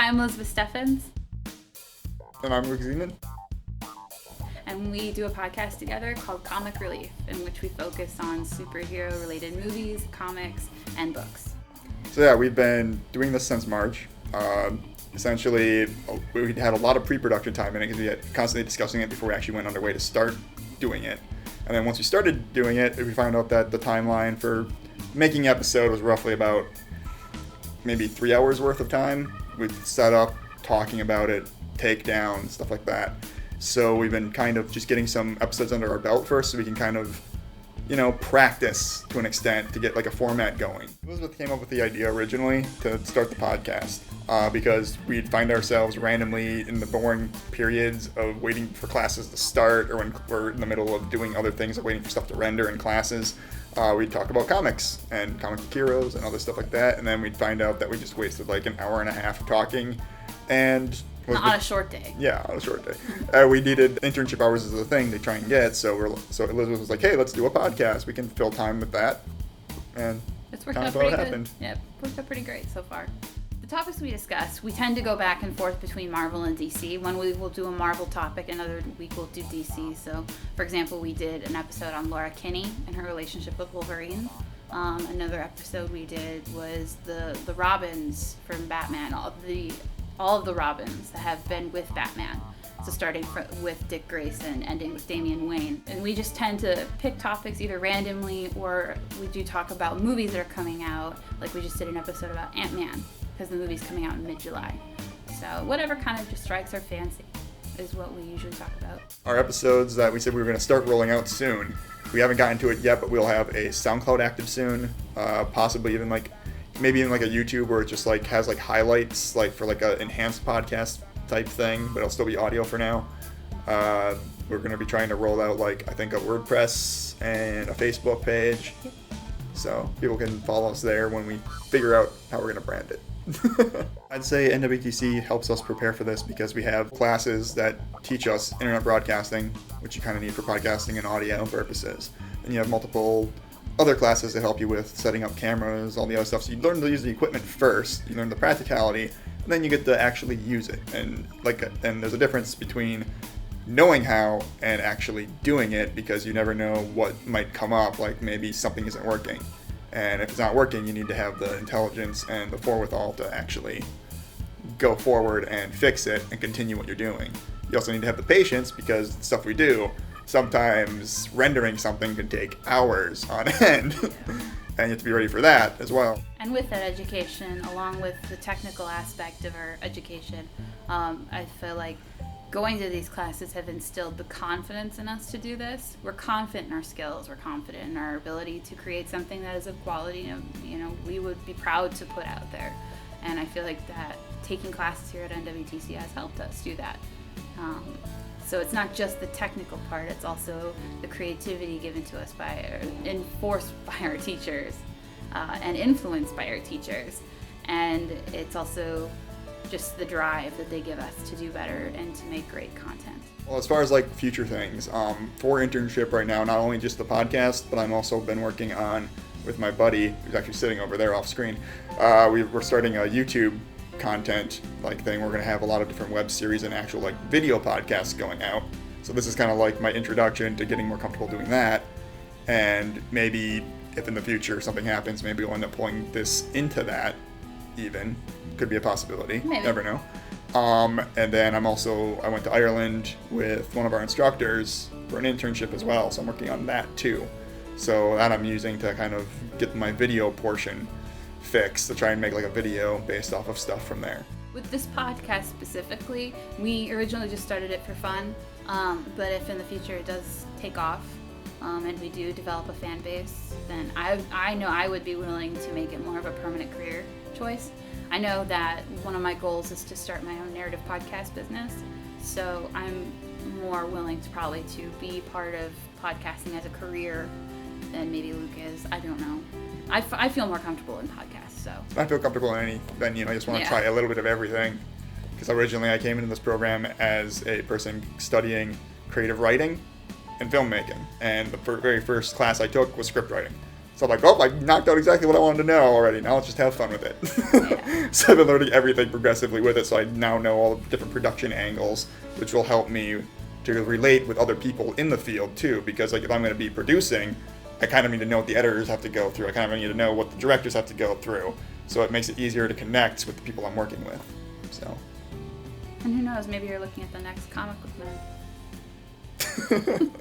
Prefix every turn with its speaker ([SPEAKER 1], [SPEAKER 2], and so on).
[SPEAKER 1] I'm Elizabeth Steffens.
[SPEAKER 2] And I'm Rick Zeman.
[SPEAKER 1] And we do a podcast together called Comic Relief, in which we focus on superhero-related movies, comics, and books.
[SPEAKER 2] So yeah, we've been doing this since March. Essentially, we had a lot of pre-production time in it because we had constantly discussing it before we actually went underway to start doing it. And then once we started doing it, we found out that the timeline for making the episode was roughly about maybe 3 hours worth of time. We'd set up, talking about it, take down, stuff like that. So we've been kind of just getting some episodes under our belt first so we can kind of, practice to an extent to get like a format going. Elizabeth came up with the idea originally to start the podcast because we'd find ourselves randomly in the boring periods of waiting for classes to start, or when we're in the middle of doing other things, like waiting for stuff to render in classes. We'd talk about comics and comic book heroes and other stuff like that, and then we'd find out that we just wasted like an hour and a half talking, and
[SPEAKER 1] on a short day.
[SPEAKER 2] Yeah, on a short day. We needed internship hours as a thing to try and get, so Elizabeth was like, hey, let's do a podcast. We can fill time with that. And
[SPEAKER 1] it's worked out pretty good. Yeah, worked out pretty great so far. The topics we discuss, we tend to go back and forth between Marvel and DC. One week we'll do a Marvel topic, another week we'll do DC. So, for example, we did an episode on Laura Kinney and her relationship with Wolverine. Another episode we did was the Robins from Batman, all of the Robins that have been with Batman. So starting with Dick Grayson, ending with Damian Wayne. And we just tend to pick topics either randomly, or we do talk about movies that are coming out. Like we just did an episode about Ant-Man, because the movie's coming out in mid-July. So whatever kind of just strikes our fancy is what we usually talk about.
[SPEAKER 2] Our episodes that we said we were going to start rolling out soon, we haven't gotten to it yet, but we'll have a SoundCloud active soon, possibly even maybe even like a YouTube where it just like has like highlights like for like a enhanced podcast type thing, but it'll still be audio for now. We're going to be trying to roll out like I think a WordPress and a Facebook page, so people can follow us there when we figure out how we're going to brand it. I'd say NWTC helps us prepare for this because we have classes that teach us internet broadcasting, which you kind of need for podcasting and audio purposes, and you have multiple other classes that help you with setting up cameras, all the other stuff. So you learn to use the equipment first, you learn the practicality, and then you get to actually use it. And there's a difference between knowing how and actually doing it, because you never know what might come up, like maybe something isn't working. And if it's not working, you need to have the intelligence and the forewithal to actually go forward and fix it and continue what you're doing. You also need to have the patience, because the stuff we do, sometimes rendering something can take hours on end, and you have to be ready for that as well.
[SPEAKER 1] And with that education, along with the technical aspect of our education, I feel like going to these classes have instilled the confidence in us to do this. We're confident in our skills. We're confident in our ability to create something that is of quality, we would be proud to put out there. And I feel like that taking classes here at NWTC has helped us do that. So it's not just the technical part, it's also the creativity given to us enforced by our teachers, and influenced by our teachers. And it's also just the drive that they give us to do better and to make great content.
[SPEAKER 2] Well, as far as like future things, for internship right now, not only just the podcast, but I'm also been working on, with my buddy, who's actually sitting over there off screen, we're starting a YouTube content thing. We're going to have a lot of different web series and actual video podcasts going out. So this is kind of like my introduction to getting more comfortable doing that. And maybe if in the future something happens, maybe we'll end up pulling this into that even. Could be a possibility.
[SPEAKER 1] Maybe.
[SPEAKER 2] Never know. And then I went to Ireland with one of our instructors for an internship as well. So I'm working on that too. So that I'm using to kind of get my video portion fixed, to try and make a video based off of stuff from there.
[SPEAKER 1] With this podcast specifically, we originally just started it for fun, but if in the future it does take off, and we do develop a fan base, then I know I would be willing to make it more of a permanent career choice. I know that one of my goals is to start my own narrative podcast business, so I'm more willing to be part of podcasting as a career than maybe Luke is. I don't know. I feel more comfortable in podcasts, so.
[SPEAKER 2] I feel comfortable in any venue. I just want to try a little bit of everything. Because originally I came into this program as a person studying creative writing and filmmaking. And the very first class I took was script writing. So I'm like, oh, I knocked out exactly what I wanted to know already. Now let's just have fun with it.
[SPEAKER 1] Yeah.
[SPEAKER 2] So I've been learning everything progressively with it, so I now know all the different production angles, which will help me to relate with other people in the field too, because like if I'm going to be producing, I kind of need to know what the editors have to go through. I kind of need to know what the directors have to go through. So it makes it easier to connect with the people I'm working with. So.
[SPEAKER 1] And who knows, maybe you're looking at the next comic book man.